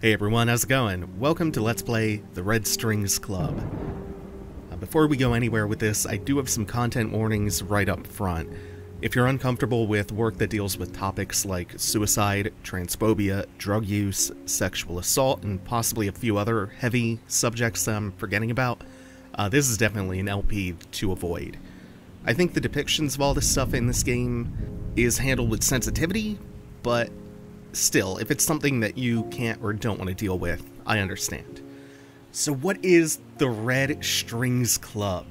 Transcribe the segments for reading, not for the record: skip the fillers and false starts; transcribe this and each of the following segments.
Hey everyone, how's it going? Welcome to Let's Play The Red Strings Club. Before we go anywhere with this, I do have some content warnings right up front. If you're uncomfortable with work that deals with topics like suicide, transphobia, drug use, sexual assault, and possibly a few other heavy subjects that I'm forgetting about, this is definitely an LP to avoid. I think the depictions of all this stuff in this game is handled with sensitivity, but still, if it's something that you can't or don't want to deal with, I understand. So what is the Red Strings Club?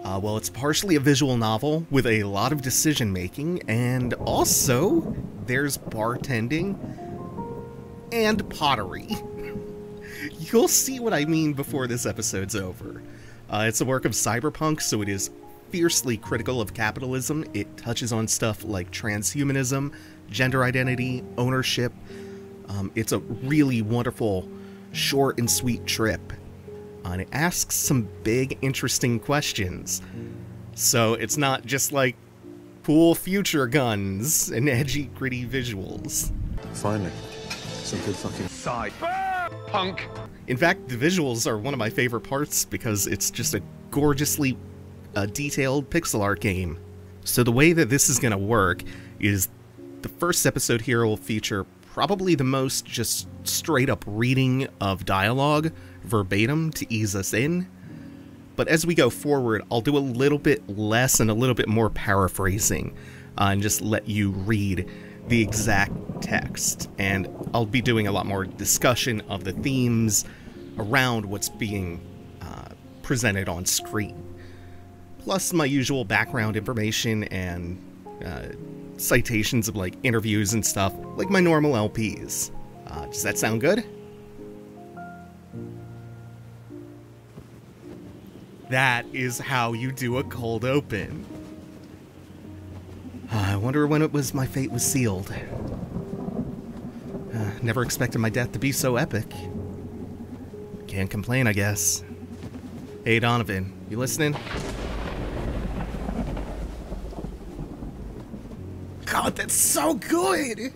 Well, it's partially a visual novel with a lot of decision making, and also there's bartending and pottery. You'll see what I mean before this episode's over. It's a work of Cyberpunk, so it is fiercely critical of capitalism. It touches on stuff like transhumanism, gender identity, ownership. It's a really wonderful, short and sweet trip. And it asks some big, interesting questions. So it's not just like cool future guns and edgy, gritty visuals. Finally, some good fucking Cyberpunk. In fact, the visuals are one of my favorite parts because it's just a gorgeously detailed pixel art game. So the way that this is going to work is the first episode here will feature probably the most just straight up reading of dialogue verbatim to ease us in. But as we go forward, I'll do a little bit less and a little bit more paraphrasing and just let you read the exact text. And I'll be doing a lot more discussion of the themes around what's being presented on screen. Plus my usual background information and citations of like interviews and stuff, like my normal LPs. Does that sound good? That is how you do a cold open. I wonder when it was my fate was sealed. Never expected my death to be so epic. Can't complain, I guess. Hey Donovan, you listening? God, that's so good!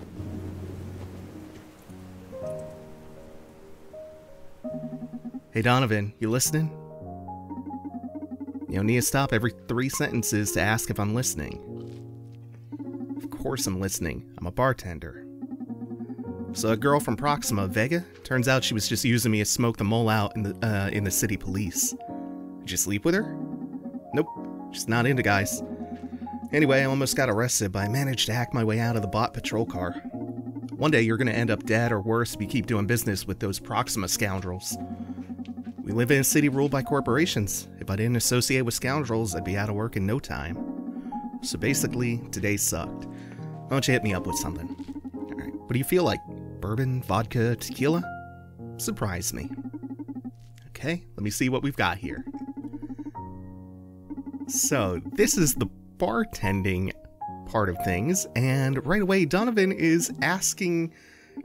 Hey Donovan, you listening? You don't need to stop every 3 sentences to ask if I'm listening. Of course I'm listening. I'm a bartender. So a girl from Proxima, Vega, turns out she was just using me to smoke the mole out in the city police. Did you sleep with her? Nope, just not into guys. Anyway, I almost got arrested, but I managed to hack my way out of the bot patrol car. One day you're gonna end up dead or worse if you keep doing business with those Proxima scoundrels. We live in a city ruled by corporations. If I didn't associate with scoundrels, I'd be out of work in no time. So basically, today sucked. Why don't you hit me up with something? Alright, what do you feel like? Bourbon, vodka, tequila? Surprise me. Okay, let me see what we've got here. So, this is the bartending part of things, and right away Donovan is asking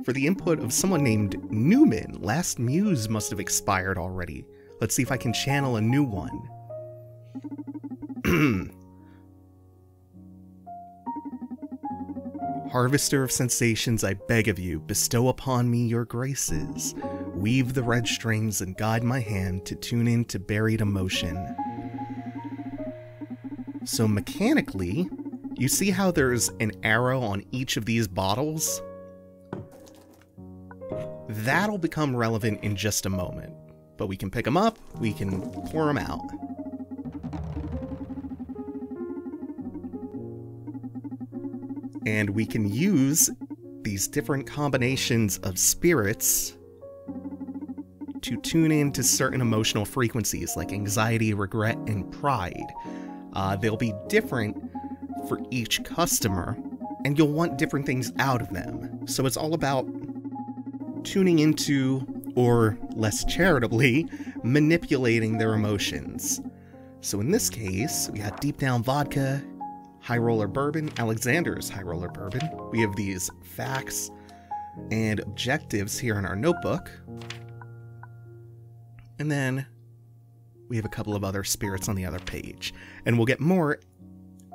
for the input of someone named Newman. Last muse must have expired already. Let's see if I can channel a new one. Harvester of sensations, I beg of you, bestow upon me your graces. Weave the red strings and guide my hand to tune into buried emotion. So mechanically, you see how there's an arrow on each of these bottles? That'll become relevant in just a moment, but we can pick them up, we can pour them out. And we can use these different combinations of spirits to tune into certain emotional frequencies like anxiety, regret, and pride. They'll be different for each customer, and you'll want different things out of them. So it's all about tuning into, or less charitably, manipulating their emotions. So in this case, we got Deep Down Vodka, High Roller Bourbon, Alexander's High Roller Bourbon. We have these facts and objectives here in our notebook. And then we have a couple of other spirits on the other page. And we'll get more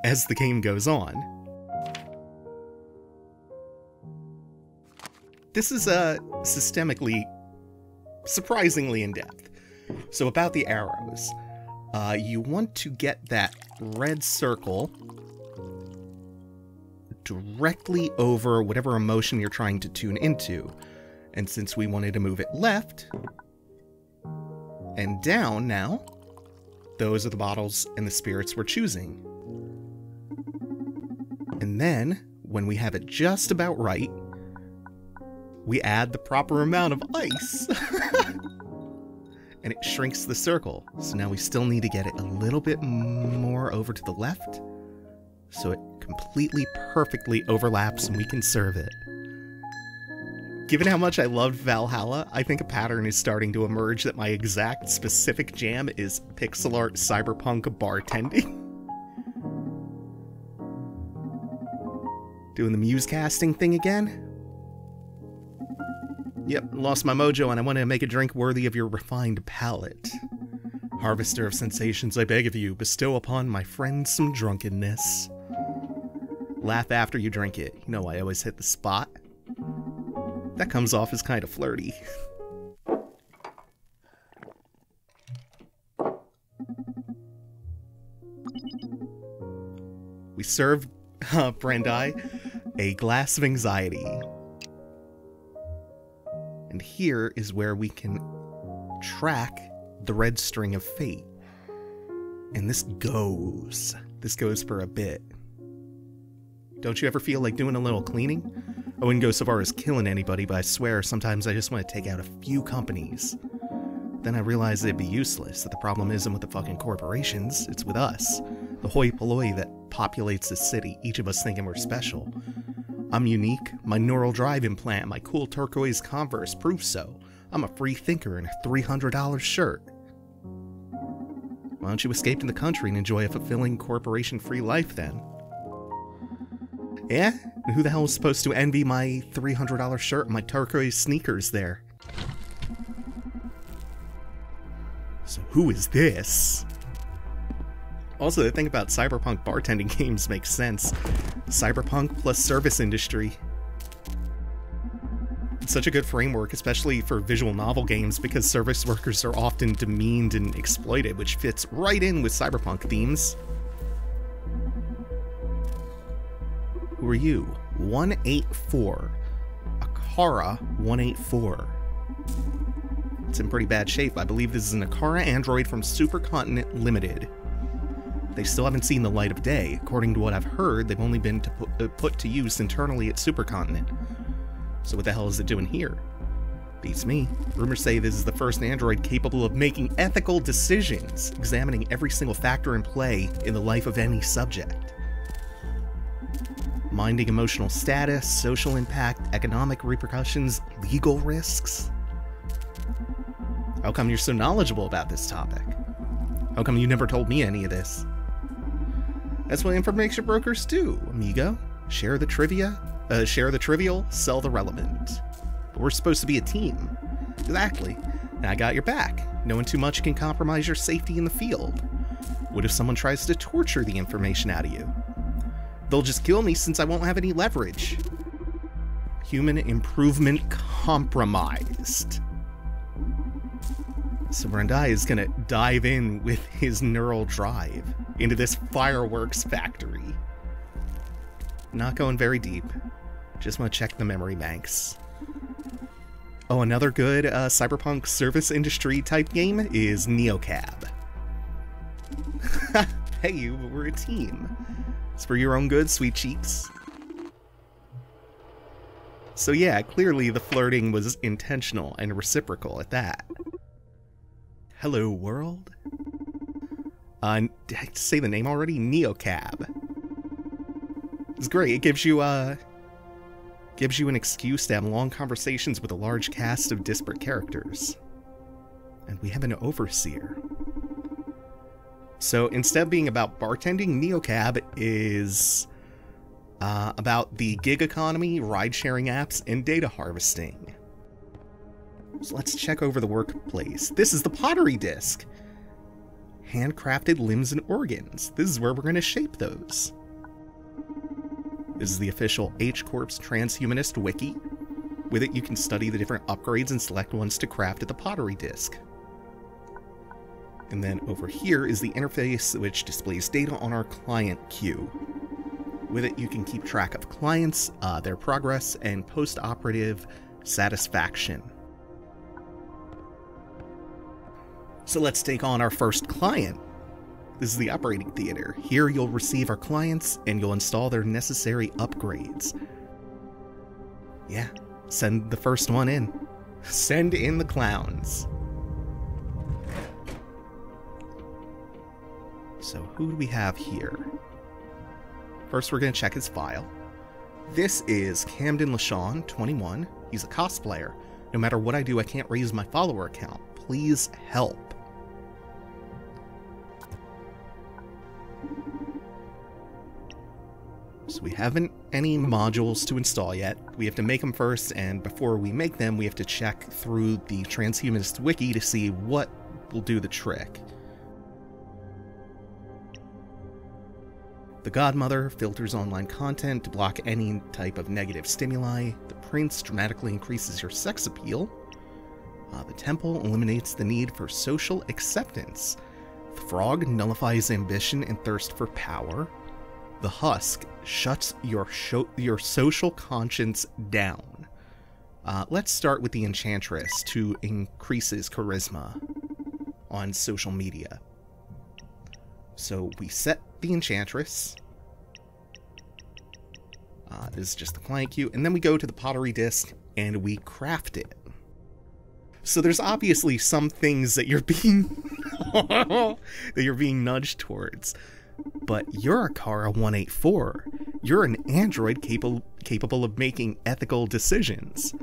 as the game goes on. this is systemically surprisingly in-depth. So about the arrows, you want to get that red circle directly over whatever emotion you're trying to tune into. And since we wanted to move it left and down now, those are the bottles and the spirits we're choosing. And then, when we have it just about right, we add the proper amount of ice. And it shrinks the circle. So now we still need to get it a little bit more over to the left, so it completely perfectly overlaps and we can serve it. Given how much I loved Valhalla, I think a pattern is starting to emerge that my exact specific jam is pixel art cyberpunk bartending. Doing the muse casting thing again? Yep, lost my mojo and I want to make a drink worthy of your refined palate. Harvester of sensations, I beg of you, bestow upon my friends some drunkenness. Laugh after you drink it. You know I always hit the spot. That comes off as kind of flirty. We serve Brandeis a glass of anxiety. And here is where we can track the red string of fate. And this goes for a bit. Don't you ever feel like doing a little cleaning? I wouldn't go so far as killing anybody, but I swear sometimes I just want to take out a few companies. Then I realize it'd be useless, that the problem isn't with the fucking corporations, it's with us. The hoi polloi that populates this city, each of us thinking we're special. I'm unique, my neural drive implant, my cool turquoise Converse prove so. I'm a free thinker in a $300 shirt. Why don't you escape to the country and enjoy a fulfilling corporation-free life then? Yeah? And who the hell is supposed to envy my $300 shirt and my turquoise sneakers there? So who is this? Also, the thing about Cyberpunk bartending games makes sense. Cyberpunk plus service industry. It's such a good framework, especially for visual novel games, because service workers are often demeaned and exploited, which fits right in with Cyberpunk themes. Who are you? 184. Akara 184. It's in pretty bad shape. I believe this is an Akara android from Supercontinent Ltd. They still haven't seen the light of day. According to what I've heard, they've only been put to use internally at Supercontinent. So what the hell is it doing here? Beats me. Rumors say this is the first android capable of making ethical decisions, examining every single factor in play in the life of any subject. Minding emotional status, social impact, economic repercussions, legal risks. How come you're so knowledgeable about this topic? How come you never told me any of this? That's what information brokers do, amigo. Share the trivia, share the trivial, sell the relevant. But we're supposed to be a team. Exactly. And I got your back. Knowing too much can compromise your safety in the field. What if someone tries to torture the information out of you? They'll just kill me since I won't have any leverage. Human improvement compromised. So Brandeis is gonna dive in with his neural drive into this fireworks factory. Not going very deep. Just want to check the memory banks. Oh, another good cyberpunk service industry type game is Neocab. Hey, we're a team. It's for your own good, sweet cheeks. So yeah, clearly the flirting was intentional and reciprocal at that. Hello, world? Did I say the name already? Neocab. It's great. It gives you an excuse to have long conversations with a large cast of disparate characters. And we have an overseer. So instead of being about bartending, Neocab is about the gig economy, ride-sharing apps, and data harvesting. So let's check over the workplace. This is the Pottery disc. Handcrafted limbs and organs. This is where we're going to shape those. This is the official H-Corp's transhumanist wiki. With it, you can study the different upgrades and select ones to craft at the Pottery disk. And then over here is the interface which displays data on our client queue. With it, you can keep track of clients, their progress, and post-operative satisfaction. So let's take on our first client. This is the operating theater. Here you'll receive our clients and you'll install their necessary upgrades. Yeah, send the first one in. Send in the clowns. So who do we have here? First, we're going to check his file. This is Camden LaShawn, 21. He's a cosplayer. No matter what I do, I can't raise my follower count. Please help. So we haven't any modules to install yet. We have to make them first, and before we make them, we have to check through the Transhumanist Wiki to see what will do the trick. The Godmother filters online content to block any type of negative stimuli. The Prince dramatically increases your sex appeal. The Temple eliminates the need for social acceptance. The Frog nullifies ambition and thirst for power. The Husk shuts your social conscience down. Let's start with the Enchantress to increase his charisma on social media. So we set the Enchantress. This is just the client queue, and then we go to the Pottery disk and we craft it. So there's obviously some things that you're being nudged towards. But you're a Kara 184. You're an android capable of making ethical decisions.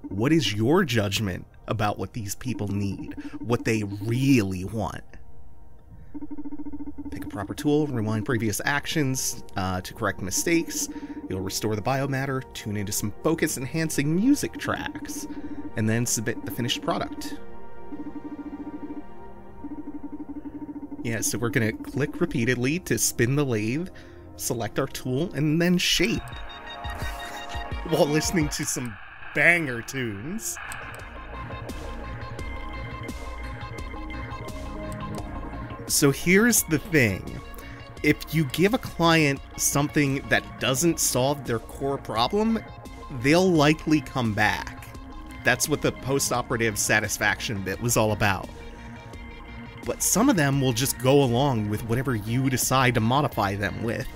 What is your judgment about what these people need? What they really want? Pick a proper tool, rewind previous actions to correct mistakes. You'll restore the biomatter, tune into some focus-enhancing music tracks, and then submit the finished product. Yeah, so we're going to click repeatedly to spin the lathe, select our tool, and then shape, while listening to some banger tunes. So here's the thing. If you give a client something that doesn't solve their core problem, they'll likely come back. That's what the post-operative satisfaction bit was all about. But some of them will just go along with whatever you decide to modify them with.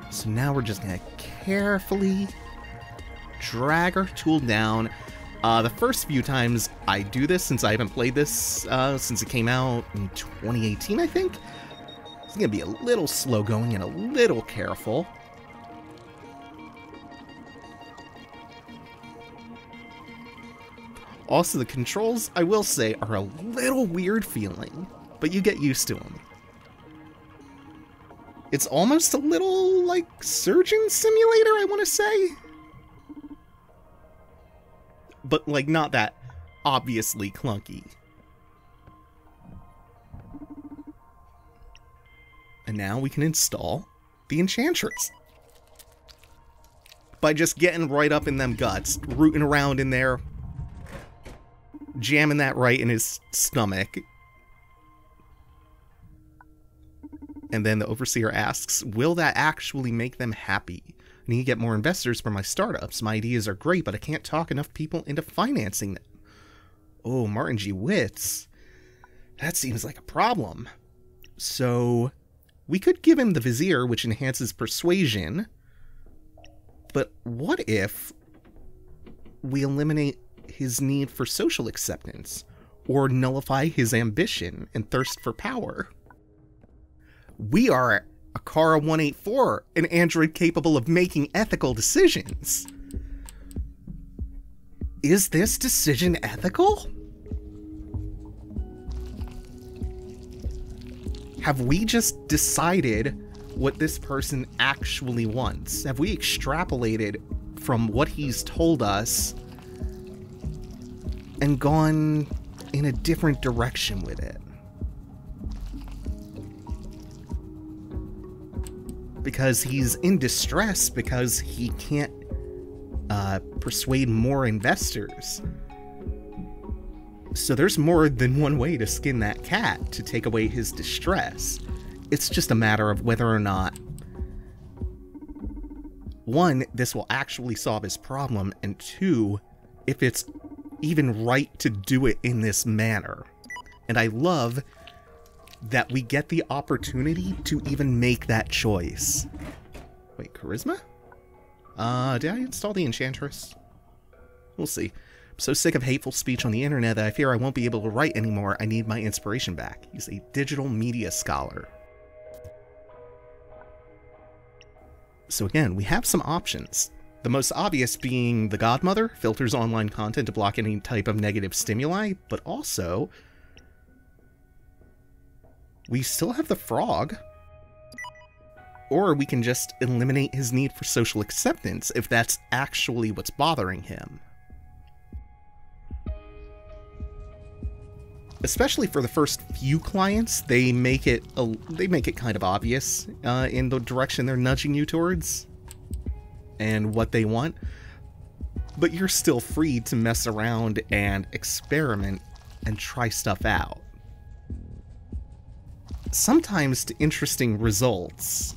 So now we're just going to carefully drag our tool down. The first few times I do this, since I haven't played this since it came out in 2018, I think, it's going to be a little slow going and a little careful. Also, the controls, I will say, are a little weird feeling, but you get used to them. It's almost a little like Surgeon Simulator, I want to say. But, like, not that obviously clunky. And now we can install the Enchantress. By just getting right up in them guts, rooting around in there, jamming that right in his stomach. And then the Overseer asks, will that actually make them happy? I need to get more investors for my startups. My ideas are great, but I can't talk enough people into financing them. Oh, Martin G. Witz. That seems like a problem. So, we could give him the Vizier, which enhances persuasion. But what if we eliminate his need for social acceptance, or nullify his ambition and thirst for power? We are a Kara 184, an android capable of making ethical decisions. Is this decision ethical? Have we just decided what this person actually wants? Have we extrapolated from what he's told us and gone in a different direction with it? because he's in distress because he can't persuade more investors. So there's more than one way to skin that cat to take away his distress. It's just a matter of whether or not, one, this will actually solve his problem, and two, if it's even right to do it in this manner. And I love that we get the opportunity to even make that choice. Wait, charisma? Did I install the enchantress? We'll see. I'm so sick of hateful speech on the internet that I fear I won't be able to write anymore. I need my inspiration back. He's a digital media scholar. So again, we have some options. The most obvious being the Godmother, filters online content to block any type of negative stimuli, but also we still have the Frog. Or we can just eliminate his need for social acceptance if that's actually what's bothering him. Especially for the first few clients, they make it kind of obvious in the direction they're nudging you towards and what they want. But you're still free to mess around and experiment and try stuff out. Sometimes to interesting results.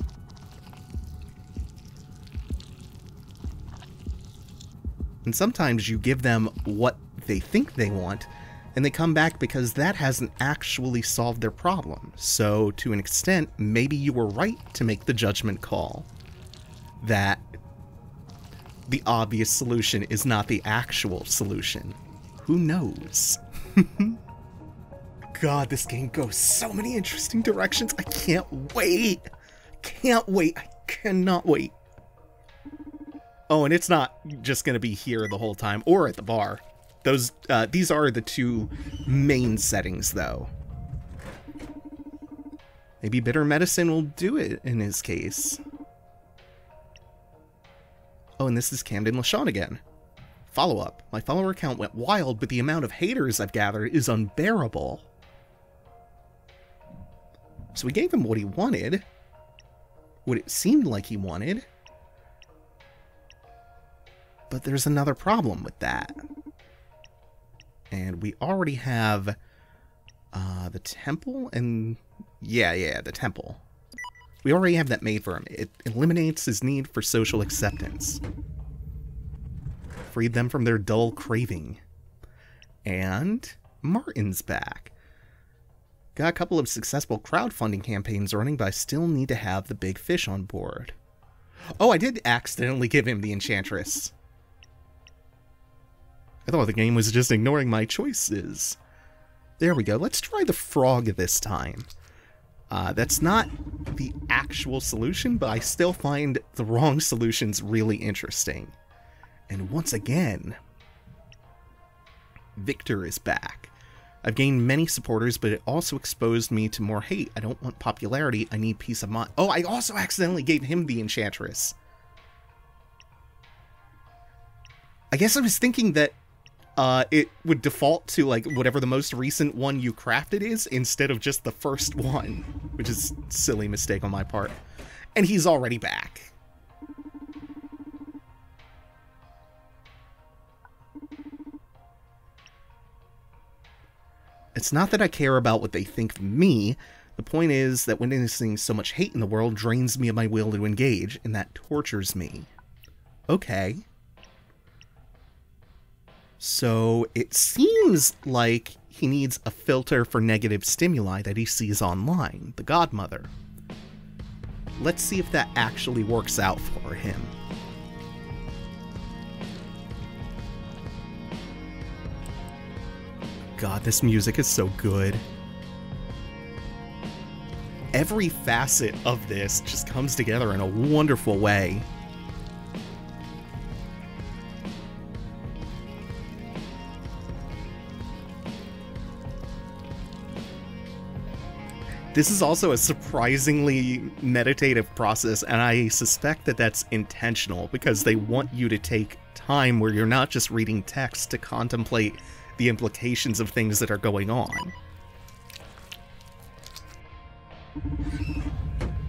And sometimes you give them what they think they want, and they come back because that hasn't actually solved their problem. So, to an extent, maybe you were right to make the judgment call that the obvious solution is not the actual solution. Who knows? God, this game goes so many interesting directions. I can't wait. Can't wait. I cannot wait. Oh, and it's not just going to be here the whole time or at the bar. These are the two main settings, though. Maybe bitter medicine will do it in his case. Oh, and this is Camden LaShawn again. Follow-up. My follower count went wild, but the amount of haters I've gathered is unbearable. So we gave him what he wanted. What it seemed like he wanted. But there's another problem with that. And we already have the temple and... Yeah, the temple. We already have that made for him. It eliminates his need for social acceptance. Freed them from their dull craving. And Martin's back. Got a couple of successful crowdfunding campaigns running, but I still need to have the big fish on board. Oh, I did accidentally give him the Enchantress. I thought the game was just ignoring my choices. There we go. Let's try the Frog this time. That's not the actual solution, but I still find the wrong solutions really interesting. And once again, Victor is back. I've gained many supporters, but it also exposed me to more hate. I don't want popularity, I need peace of mind. Oh, I also accidentally gave him the Enchantress. I guess I was thinking that it would default to like whatever the most recent one you crafted is instead of just the first one, which is a silly mistake on my part. And he's already back. It's not that I care about what they think of me. The point is that witnessing so much hate in the world drains me of my will to engage, and that tortures me. Okay. So it seems like he needs a filter for negative stimuli that he sees online, the Godmother. Let's see if that actually works out for him. God, this music is so good. Every facet of this just comes together in a wonderful way. This is also a surprisingly meditative process, and I suspect that that's intentional because they want you to take time where you're not just reading text to contemplate the implications of things that are going on.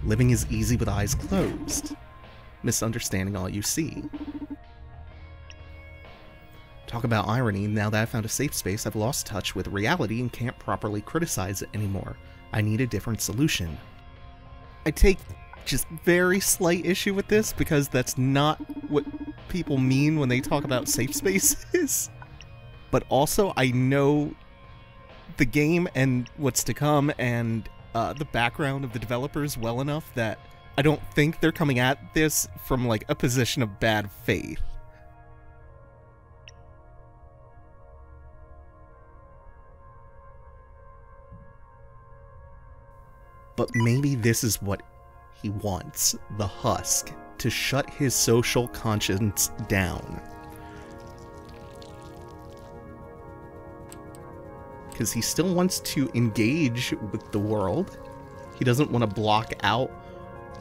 Living is easy with eyes closed. Misunderstanding all you see. Talk about irony, now that I've found a safe space, I've lost touch with reality and can't properly criticize it anymore. I need a different solution. I take just very slight issue with this, because that's not what people mean when they talk about safe spaces. But also, I know the game and what's to come and the background of the developers well enough that I don't think they're coming at this from like a position of bad faith. But maybe this is what he wants, the husk, to shut his social conscience down. Because he still wants to engage with the world. He doesn't want to block out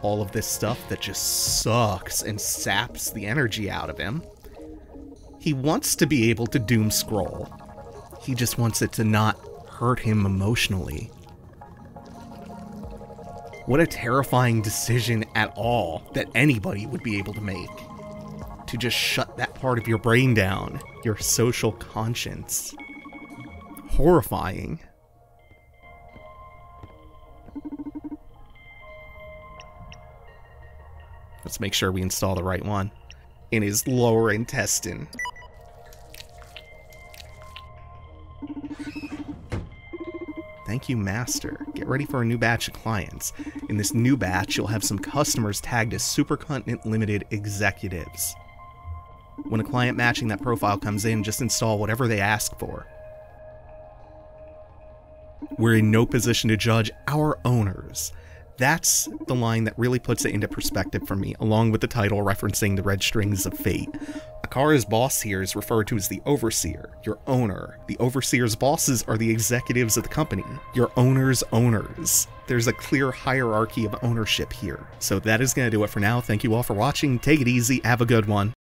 all of this stuff that just sucks and saps the energy out of him. He wants to be able to doom scroll. He just wants it to not hurt him emotionally. What a terrifying decision at all that anybody would be able to make. To just shut that part of your brain down, your social conscience. Horrifying. Let's make sure we install the right one. In his lower intestine. Thank you, Master. Get ready for a new batch of clients. In this new batch, you'll have some customers tagged as Supercontinent Ltd executives. When a client matching that profile comes in, just install whatever they ask for. We're in no position to judge our owners. That's the line that really puts it into perspective for me, along with the title referencing the red strings of fate. Akara's boss here is referred to as the overseer, your owner. The overseer's bosses are the executives of the company, your owner's owners. There's a clear hierarchy of ownership here. So that is going to do it for now. Thank you all for watching. Take it easy. Have a good one.